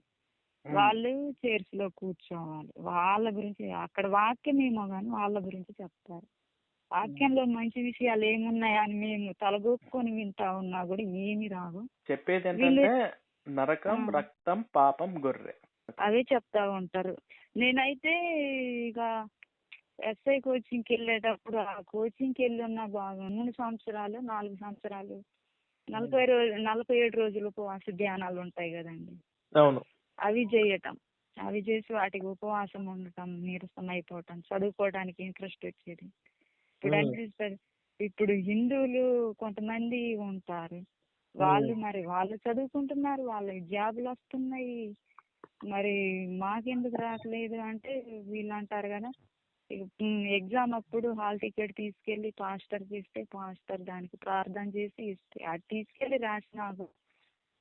వాళ్ళు చైర్స్ లో కూర్చోవాలి, వాళ్ళ గురించి అక్కడ వాక్యం ఏమో కానీ వాళ్ళ గురించి చెప్తారు. వాక్యంలో మంచి విషయాలు ఏమున్నాయా అని మేము తలగొక్కుని వింటా ఉన్నా కూడా ఏమి రావు.
చెప్పేది
వీళ్ళు
ఏంటంటే నరకం, రక్తం, పాపం, గొర్రె.
అవే చెప్తా ఉంటారు. నేనైతే ఇక ఎస్ఐ కోచింగ్కి వెళ్ళేటప్పుడు ఆ కోచింగ్కి వెళ్ళి ఉన్న బాగా 3 సంవత్సరాలు 4 సంవత్సరాలు 47 రోజులు ఉపవాస ధ్యానాలు ఉంటాయి కదండి.
అవును.
అవి చేయటం, అవి చేసి వాటికి ఉపవాసం ఉండటం, నీరసం అయిపోవటం, చదువుకోవడానికి ఇంట్రెస్ట్ వచ్చేది. ఇప్పుడు అనిపిస్తుంది, ఇప్పుడు హిందువులు కొంతమంది ఉంటారు, వాళ్ళు మరి వాళ్ళు చదువుకుంటున్నారు, వాళ్ళకి జాబులు వస్తున్నాయి, మరి మాకెందుకు రావట్లేదు అంటే వీళ్ళు అంటారు కదా. ఎగ్జామ్ అప్పుడు హాల్ టికెట్ తీసుకెళ్లి పాస్టర్కి ఇస్తే పాస్టర్ దానికి ప్రార్థన చేసి ఇస్తే అది తీసుకెళ్లి రాసినా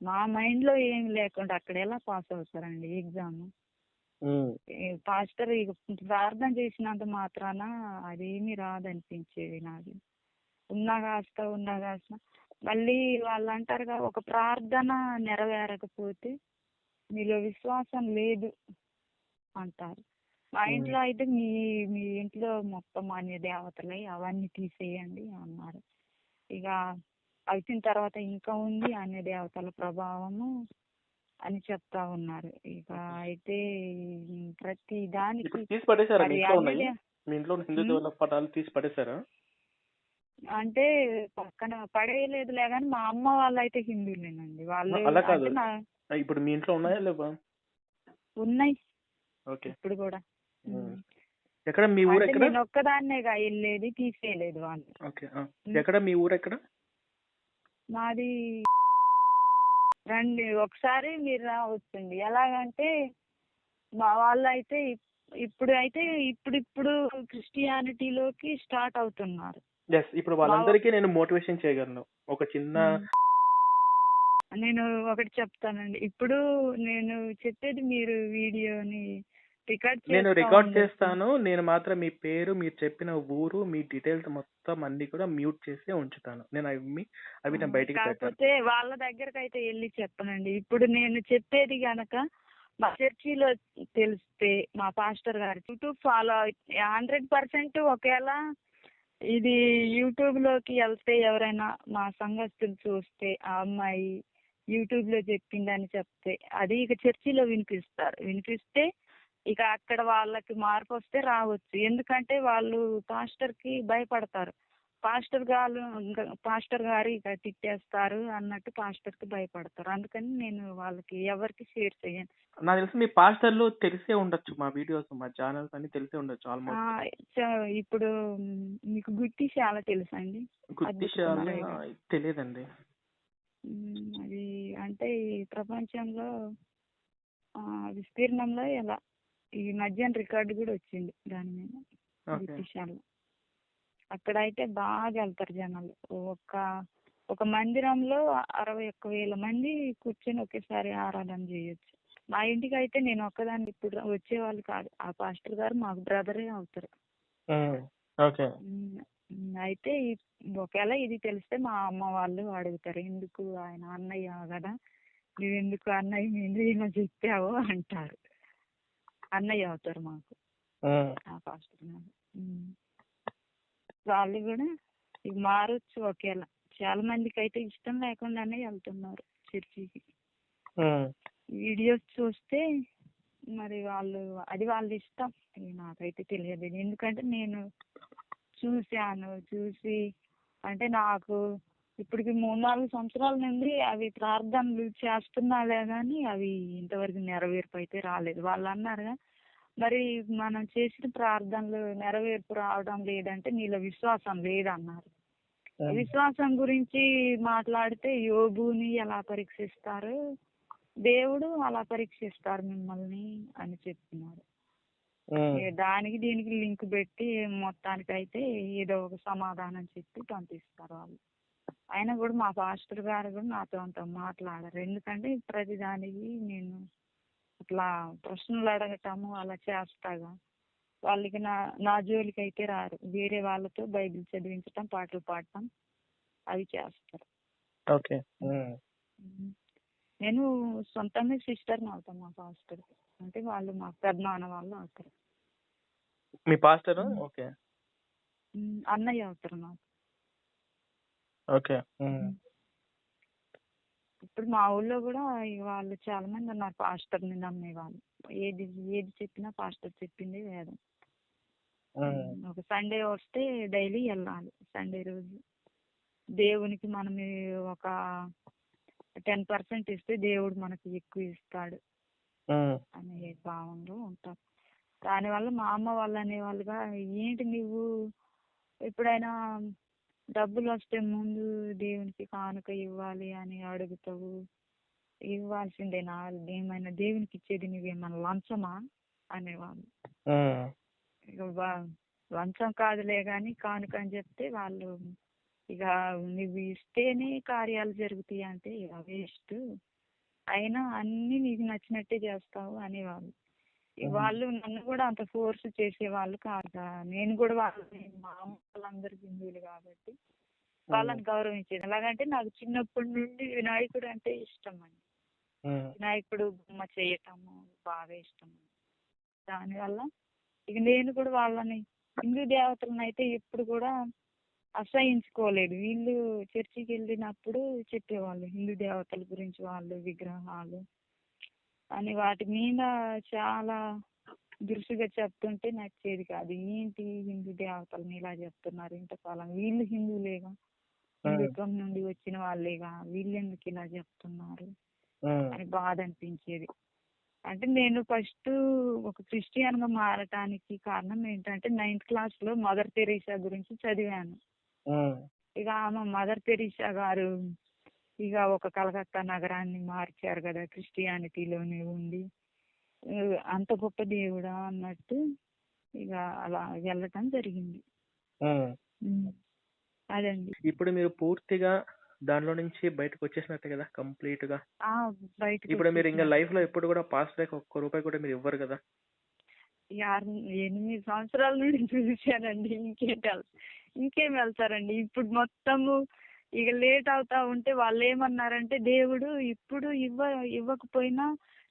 మా మైండ్ లో ఏం లేకుండా అక్కడ ఎలా పాస్ అవుతారండి ఎగ్జామ్. పాస్టర్ ఇక ప్రార్థన చేసినంత మాత్రాన అదేమీ రాదనిపించేది నాకు. ఉన్నా కాస్త మళ్ళీ వాళ్ళు అంటారు కదా, ఒక ప్రార్థన నెరవేరకపోతే మీలో విశ్వాసం లేదు అంటారు. మా ఇంట్లో అయితే మీ ఇంట్లో మొత్తం అన్ని దేవతలై అవన్నీ తీసేయండి అన్నారు. ఇక వచ్చిన తర్వాత ఇంకా ఉంది అన్ని దేవతల ప్రభావము అని చెప్తా ఉన్నారు. ఇక అయితే ప్రతి దానికి
తీసి పడేసారా? మీ
మరి
ఇంట్లో
అన్ని
ఉన్నాయి? మీ ఇంట్లో హిందూ దేవుళ్ళ పటాలు తీసి పడేసారా?
అంటే పక్కన పడేయలేదులే కానీ మా అమ్మ వాళ్ళు అయితే హిందువులేనండి. వాళ్ళు
అలా కాదు,
అంటే
ఇప్పుడు మీ ఇంట్లో ఉన్నాయా లేవా?
ఉన్నాయి
ఓకే.
ఇప్పుడు కూడా.
ఎక్కడ మీ ఊరు?
అంటే
ఎక్కడ?
నేను ఒక్కదాన్నేగా వెళ్ళేది, తీసేయలేదు వాళ్ళు.
ఓకే. ఎక్కడ మీ ఊరు? ఎక్కడ?
మాది రండి, ఒకసారి మీరు రావచ్చండి. ఎలాగంటే మా వాళ్ళు అయితే ఇప్పుడు క్రిస్టియానిటీలోకి స్టార్ట్ అవుతున్నారు.
ఎస్, ఇప్పుడు వాళ్ళందరికీ నేను మోటివేషన్ చేయగలను. ఒక చిన్న
నేను ఒకటి చెప్తానండి. ఇప్పుడు నేను చెప్పేది మీరు వీడియోని
నేను రికార్డ్ చేస్తాను. నేను మాత్రం మీ పేరు, మీరు చెప్పిన ఊరు, మీ డీటెయిల్స్ మొత్తం అన్ని కూడా మ్యూట్ చేసి ఉంచుతాను. నేను అవి నేను బయటికి పెట్టాను.
కాకపోతే వాళ్ళ దగ్గరకు అయితే వెళ్ళి చెప్పనండి. ఇప్పుడు నేను చెప్పేది గనక మా చర్చిలో తెలిస్తే మా పాస్టర్ గారు యూట్యూబ్ ఫాలో 100% ఒకవేళ ఇది యూట్యూబ్ లోకి వెళ్తే ఎవరైనా మా సంఘస్థులు చూస్తే ఆ అమ్మాయి యూట్యూబ్ లో చెప్పిందని చెప్తే అది ఇక చర్చిలో వినిపిస్తే ఇక అక్కడ వాళ్ళకి మార్పు వస్తే రావచ్చు. ఎందుకంటే వాళ్ళు పాస్టర్ కి భయపడతారు. పాస్టర్ గారు ఇక తిట్టేస్తారు అన్నట్టు పాస్టర్ కి భయపడతారు. అందుకని నేను వాళ్ళకి ఎవరికి షేర్ చేయను.
నాకు తెలిసి మీ పాస్టర్లు తెలిసే ఉండొచ్చు, మా వీడియోస్, మా ఛానల్స్ అన్ని తెలిసే ఉండొచ్చు ఆల్మోస్ట్.
ఇప్పుడు మీకు గుత్తిశాల తెలుసా అండి?
గుత్తిశాల తెలియదండి.
అది అంటే ఈ ప్రపంచంలో విస్తీర్ణంలో ఎలా ఈ మధ్యాహ్నం రికార్డు కూడా వచ్చింది దాని మీద. గుత్తిశాల అక్కడైతే బాగా వెళ్తారు జనాలు. ఒక మందిరంలో 61,000 మంది కూర్చొని ఒకేసారి ఆరాధన చేయొచ్చు. మా ఇంటికి అయితే నేను ఒక్కదాన్ని ఇప్పుడు వచ్చేవాళ్ళు కాదు. ఆ పాస్టర్ గారు మాకు బ్రదరే అవుతారు. అయితే ఒకవేళ ఇది తెలిస్తే మా అమ్మ వాళ్ళు అడుగుతారు, ఎందుకు ఆయన అన్నయ్య కదా, నువ్వెందుకు అన్నయ్య మీద ఇలా చెప్పావు అంటారు. అన్నయ్య అవుతారు మాకు ఆ పాస్టర్ గారు. వాళ్ళు కూడా ఇక మారొచ్చు. ఒకేలా చాలా మందికి అయితే ఇష్టం లేకుండానే వెళ్తున్నారు చర్చికి. వీడియోస్ చూస్తే మరి అది వాళ్ళ ఇష్టం. నాకైతే తెలియదు. ఎందుకంటే నేను చూసి అంటే నాకు ఇప్పటికి 3-4 సంవత్సరాల నుండి అవి ప్రార్థనలు చేస్తున్నాలే కానీ అవి ఇంతవరకు నెరవేర్పు అయితే రాలేదు. వాళ్ళు అన్నారుగా, మరి మనం చేసిన ప్రార్థనలు నెరవేర్పు రావడం లేదంటే నీలో విశ్వాసం లేదన్నారు. విశ్వాసం గురించి మాట్లాడితే యోబుని ఎలా పరీక్షిస్తారు, దేవుడు అలా పరీక్షిస్తారు మిమ్మల్ని అని చెప్తున్నారు. దానికి దీనికి లింక్ పెట్టి మొత్తానికైతే ఏదో ఒక సమాధానం చెప్పి పంపిస్తారు వాళ్ళు. అయినా కూడా మా పాస్టర్ గారు కూడా నాతో అంత మాట్లాడరు. ఎందుకంటే ప్రతిదానికి నేను ఇట్లా ప్రశ్నలు అడగటము అలా చేస్తాగా, వాళ్ళకి నా జోలికి అయితే రారు. వేరే వాళ్ళతో బైబిల్ చదివించటం, పాటలు పాడటం అవి చేస్తారు. నేను సొంతంగా సిస్టర్ని అవుతాను మా పాస్టర్. అంటే వాళ్ళు మా పెద్దనాన్న వాళ్ళు అవుతారు.
మీ పాస్టర్
అన్నయ్య అవుతారు నాకు. ఇప్పుడు మా ఊళ్ళో కూడా వాళ్ళు చాలా మంది ఉన్నారు పాస్టర్ని నమ్మే వాళ్ళు. ఏది చెప్పినా పాస్టర్ చెప్పింది వేదం. ఒక సండే వస్తే డైలీ వెళ్ళాలి. సండే రోజు దేవునికి మనం ఒక 10% ఇస్తే దేవుడు మనకి ఎక్కువ ఇస్తాడు అనే భావంలో ఉంటారు. దానివల్ల మా అమ్మ వాళ్ళు అనేవాళ్ళుగా, ఏంటి నువ్వు ఎప్పుడైనా డబ్బులు వస్తే ముందు దేవునికి కానుక ఇవ్వాలి అని అడుగుతావు, ఇవ్వాల్సిందేనా, ఏమైనా దేవునికి ఇచ్చేది నువ్వేమన్నా లంచమా అనేవాళ్ళు. లంచం కాదులే కానీ కానుక అని చెప్తే వాళ్ళు ఇక నువ్వు ఇస్తేనే కార్యాలు జరుగుతాయి అంటే ఇక వేస్ట్, అయినా అన్ని నీకు నచ్చినట్టే చేస్తావు అనేవాళ్ళు. వాళ్ళు నన్ను కూడా అంత ఫోర్స్ చేసేవాళ్ళు కాదు. నేను కూడా మా అమ్మ వాళ్ళందరూ హిందువులు కాబట్టి వాళ్ళని గౌరవించేది. ఎలాగంటే నాకు చిన్నప్పటి నుండి వినాయకుడు అంటే ఇష్టం అండి. వినాయకుడు బొమ్మ చేయటము బాగా ఇష్టం. దానివల్ల ఇక నేను కూడా వాళ్ళని హిందూ దేవతలను అయితే ఎప్పుడు కూడా అసహించుకోలేదు. వీళ్ళు చర్చికి వెళ్ళినప్పుడు చెప్పేవాళ్ళు హిందూ దేవతల గురించి, వాళ్ళు విగ్రహాలు అని వాటి మీద చాలా దురుసుగా చెప్తుంటే నచ్చేది కాదు. ఏంటి హిందూ దేవతలను ఇలా చెప్తున్నారు, ఇంతకాలం వీళ్ళు హిందువులేగా, హిందుత్వం నుండి వచ్చిన వాళ్ళేగా, వీళ్ళెందుకు ఇలా చెప్తున్నారు అని బాధ అనిపించేది. అంటే నేను ఫస్ట్ ఒక క్రిస్టియన్ గా మారటానికి కారణం ఏంటంటే 9th క్లాస్లో మదర్ తెరీసా గురించి చదివాను. ఇక ఆమె మదర్ తెరీసా గారు ఇక ఒక కలకత్తా నగరాన్ని మార్చారు కదా క్రిస్టియానిటీలోనే ఉండి. అంత గొప్ప దేవుడా అన్నట్టు ఇక అలా వెళ్ళటం జరిగింది. ఉమ్. అదండి.
ఇప్పుడు మీరు పూర్తిగా దానిలో నుంచి బయటకు వచ్చేసినట్టే కదా కంప్లీట్ గా.
ఆ బయటకు
ఇప్పుడు మీరు ఇంకా లైఫ్ లో
వచ్చేసినట్టు.
ఎప్పుడు కూడా పాస్ట్ లైక్ ఒక్క రూపాయి కూడా మీరు ఇవ్వరు కదా.
ఈ 8 సంవత్సరాల నుండి చూశానండి. ఇంకేం వెళ్తారండి. ఇప్పుడు మొత్తము ఇక లేట్ అవుతా ఉంటే వాళ్ళు ఏమన్నారంటే, దేవుడు ఇప్పుడు ఇవ్వకపోయినా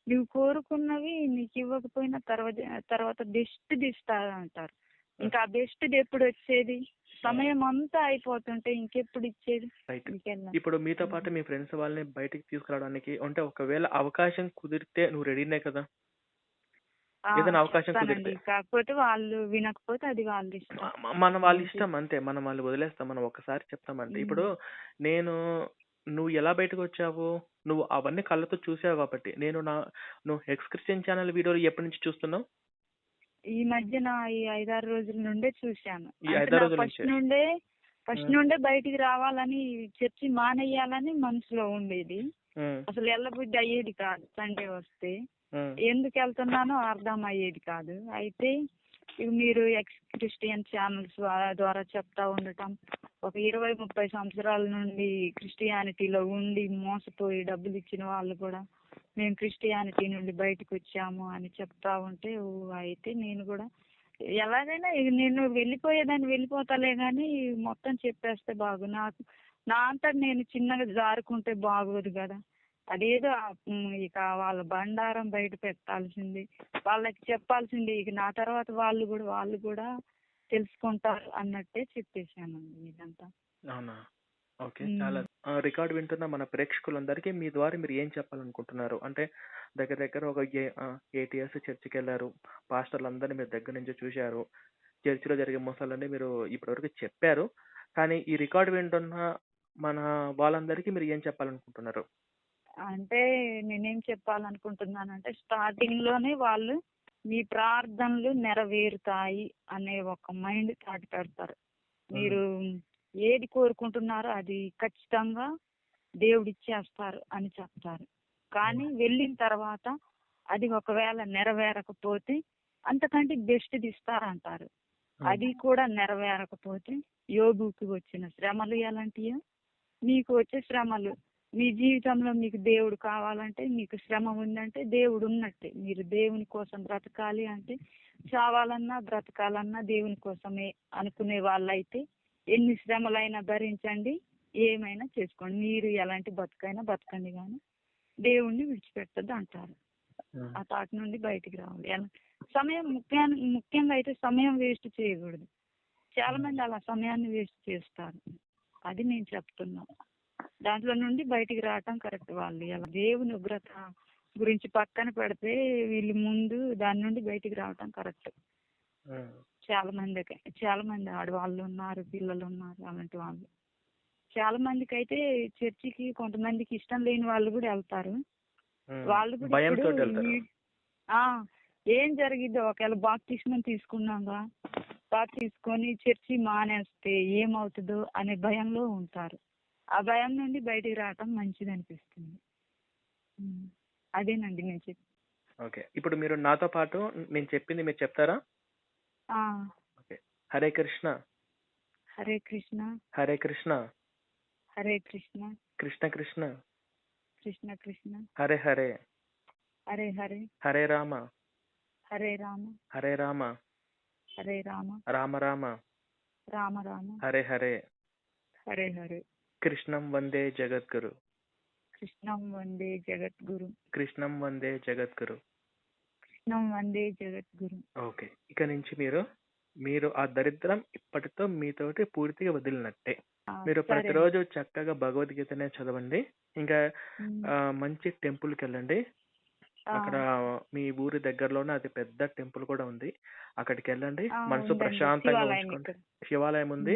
నువ్వు కోరుకున్నవి నీకు ఇవ్వకపోయినా తర్వాత బెస్ట్ది ఇస్తాడు అంటారు. ఇంకా ఆ బెస్ట్ది ఎప్పుడు వచ్చేది? సమయం అంతా అయిపోతుంటే ఇంకెప్పుడు ఇచ్చేది?
రైట్.
ఇంకెళ్ళా.
ఇప్పుడు మీతో పాటు మీ ఫ్రెండ్స్ వాళ్ళని బయటికి తీసుకురావడానికి అంటే ఒకవేళ అవకాశం కుదిరితే నువ్వు రెడీనే కదా? ఏదైనా అవకాశం
చెప్తానండి.
కుదిరితే
కాకపోతే వాళ్ళు వినకపోతే అది వాళ్ళ ఇష్టం.
మనం వాళ్ళ ఇష్టం అంతే. మనం వాళ్ళు వదిలేస్తాం. మనం ఒకసారి చెప్తామంటే ఇప్పుడు నువ్వు ఎలా బయటకు వచ్చావు? నువ్వు అవన్నీ కళ్ళతో చూసావు కాబట్టి నువ్వు ఎక్స్ క్రిస్టియన్ ఛానల్ వీడియోలు ఎప్పటి నుంచి చూస్తున్నావు?
ఈ మధ్యన ఈ 5-6 రోజుల నుండే చూశాను.
ఈ
అంటే
5-6
నాకు
రోజుల నుంచే.
ఫస్ట్ నుండే బయటికి రావాలని, చర్చి మానేయాలని మనసులో ఉండేది. అసలు వెళ్ళబుద్ధి అయ్యేది కాదు. సండే వస్తే ఎందుకు వెళ్తున్నానో అర్థం అయ్యేది కాదు. అయితే ఇవి మీరు ఎక్స్ క్రిస్టియన్ ఛానల్స్ ద్వారా చెప్తా ఉండటం, ఒక 20-30 సంవత్సరాల నుండి క్రిస్టియానిటీలో ఉండి మోసపోయి డబ్బులు ఇచ్చిన వాళ్ళు కూడా మేము క్రిస్టియానిటీ నుండి బయటకు వచ్చాము అని చెప్తా ఉంటే, అయితే నేను కూడా ఎలాగైనా ఇక నేను వెళ్ళిపోతాలే కానీ మొత్తం చెప్పేస్తే నా అంతటి నేను చిన్నగా జారుకుంటే బాగోదు కదా. అదేదో ఇక వాళ్ళ బండారం బయట పెట్టాల్సింది, వాళ్ళకి చెప్పాల్సింది. ఇక నా తర్వాత వాళ్ళు కూడా తెలుసుకుంటారు అన్నట్టే చెప్పేశానండి ఇదంతా.
అవునా? ఓకే. చాలా రికార్డ్ వింటున్న మన ప్రేక్షకులందరికీ మీ ద్వారా మీరు ఏం చెప్పాలనుకుంటున్నారు? అంటే దగ్గర దగ్గర ఒక 8 ఇయర్స్ చర్చికి వెళ్ళారు. పాస్టర్లందరినీ మీరు దగ్గర నుంచి చూశారు. చర్చిలో జరిగే మోసాలన్నీ మీరు ఇప్పటివరకు చెప్పారు. కానీ ఈ రికార్డ్ వింటున్న మన వాళ్ళందరికీ మీరు ఏం చెప్పాలనుకుంటున్నారు?
అంటే నేనేం చెప్పాలనుకుంటున్నానంటే, స్టార్టింగ్ లోనే వాళ్ళు మీ ప్రార్థనలు నెరవేరుతాయి అనే ఒక మైండ్ థాట్ పెడతారు. మీరు ఏది కోరుకుంటున్నారో అది ఖచ్చితంగా దేవుడు ఇచ్చేస్తారు అని చెప్తారు. కానీ వెళ్ళిన తర్వాత అది ఒకవేళ నెరవేరకపోతే అంతకంటే బెస్ట్ది ఇస్తారంటారు. అది కూడా నెరవేరకపోతే యోబుకి వచ్చిన శ్రమలు ఎలాంటియో మీకు వచ్చే శ్రమలు, మీ జీవితంలో మీకు దేవుడు కావాలంటే, మీకు శ్రమ ఉందంటే దేవుడు ఉన్నట్టే. మీరు దేవుని కోసం బ్రతకాలి అంటే, చావాలన్నా బ్రతకాలన్నా దేవుని కోసమే అనుకునే వాళ్ళైతే ఎన్ని శ్రమలైనా భరించండి, ఏమైనా చేసుకోండి. మీరు ఎలాంటి బతుకైనా బతకండి కానీ దేవుణ్ణి విడిచిపెట్టద్దు అంటారు. ఆ తాటి నుండి బయటికి రావాలి. సమయం ముఖ్యంగా అయితే సమయం వేస్ట్ చేయకూడదు. చాలా మంది అలా సమయాన్ని వేస్ట్ చేస్తారు. అది నేను చెప్తున్నాను. దాంట్లో నుండి బయటికి రావటం కరెక్ట్. వాళ్ళు ఎలా దేవుని ఉగ్రత గురించి పక్కన పెడితే వీళ్ళు ముందు దాని నుండి బయటికి రావటం కరెక్ట్. చాలా మంది ఆడవాళ్ళు ఉన్నారు, పిల్లలు ఉన్నారు, అలాంటి వాళ్ళు. చాలా మందికి అయితే చర్చికి కొంతమందికి ఇష్టం లేని వాళ్ళు కూడా వెళ్తారు. వాళ్ళు కూడా ఇప్పుడు ఏం జరిగిద్దో, ఒకవేళ బాప్తిస్మం తీసుకున్నాగా, తీసుకొని చర్చి మానేస్తే ఏమవుతుందో అనే భయంలో ఉంటారు. ఆ భయం నుండి బయటికి రావటం మంచిది అనిపిస్తుంది. అదేనండి నేను చెప్పి.
ఓకే. ఇప్పుడు మీరు నాతో పాటు నేను చెప్పింది మీరు చెప్తారా? ఓకే. హరే కృష్ణ
హరే కృష్ణ
హరే కృష్ణ
హరే కృష్ణ
కృష్ణ కృష్ణ
కృష్ణ కృష్ణ
హరే హరే
హరే హరే
హరే రామ
హరే రామ
హరే రామ
హరే రామ
రామ రామ
రామ రామ
హరే హరే
హరే హరే.
కృష్ణం వందే జగద్గురు
కృష్ణం వందే జగద్గురు
కృష్ణం వందే జగద్గురు
కృష్ణం వందే జగద్గురు.
ఓకే. ఇక నుంచి మీరు ఆ దరిద్రం ఇప్పటితో మీతోటి పూర్తిగా వదిలినట్టే. మీరు ప్రతిరోజు చక్కగా భగవద్గీతనే చదవండి. ఇంకా మంచి టెంపుల్కి వెళ్ళండి. అక్కడ మీ ఊరి దగ్గరలోనే అది పెద్ద టెంపుల్ కూడా ఉంది. అక్కడికి వెళ్ళండి, మనసు ప్రశాంతంగా ఉంచుకోండి. శివాలయం ఉంది,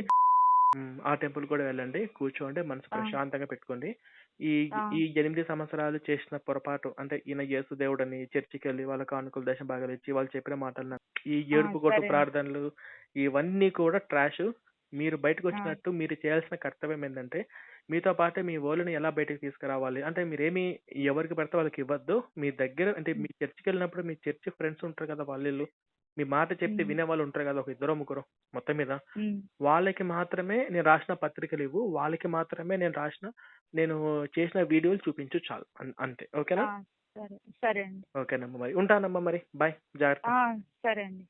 ఆ టెంపుల్ కూడా వెళ్ళండి, కూర్చోండి, మనసు ప్రశాంతంగా పెట్టుకోండి. ఈ 8 సంవత్సరాలు చేసిన పొరపాటు అంటే ఈయన యేసు దేవుడని చర్చికి వెళ్ళి వాళ్ళ కానుకలు దశ భాగాలు ఇచ్చి వాళ్ళు చెప్పిన మాటలు, ఈ ఏడుపు కొట్టు ప్రార్థనలు, ఇవన్నీ కూడా ట్రాష్. మీరు బయటకు వచ్చినట్టు మీరు చేయాల్సిన కర్తవ్యం ఏంటంటే మీతో పాటే మీ వోళ్ళని ఎలా బయటకు తీసుకురావాలి అంటే మీరేమి ఎవరికి పడితే వాళ్ళకి ఇవ్వద్దు. మీ దగ్గర అంటే మీ చర్చికి వెళ్ళినప్పుడు మీ చర్చి ఫ్రెండ్స్ ఉంటారు కదా వాళ్ళు మీ మాట చెప్తే వినే వాళ్ళు ఉంటారు కదా, ఒక ఇద్దరు ముగ్గురు మొత్తం మీద. వాళ్ళకి మాత్రమే నేను రాసిన పత్రికలు ఇవ్వు, వాళ్ళకి మాత్రమే నేను చేసిన వీడియోలు చూపించు చాలు. అంతే. ఓకేనా?
సరే సరే అండి.
ఓకేనమ్మా, మరి ఉంటానమ్మా, మరి బాయ్, జాగ్రత్త.
సరే అండి.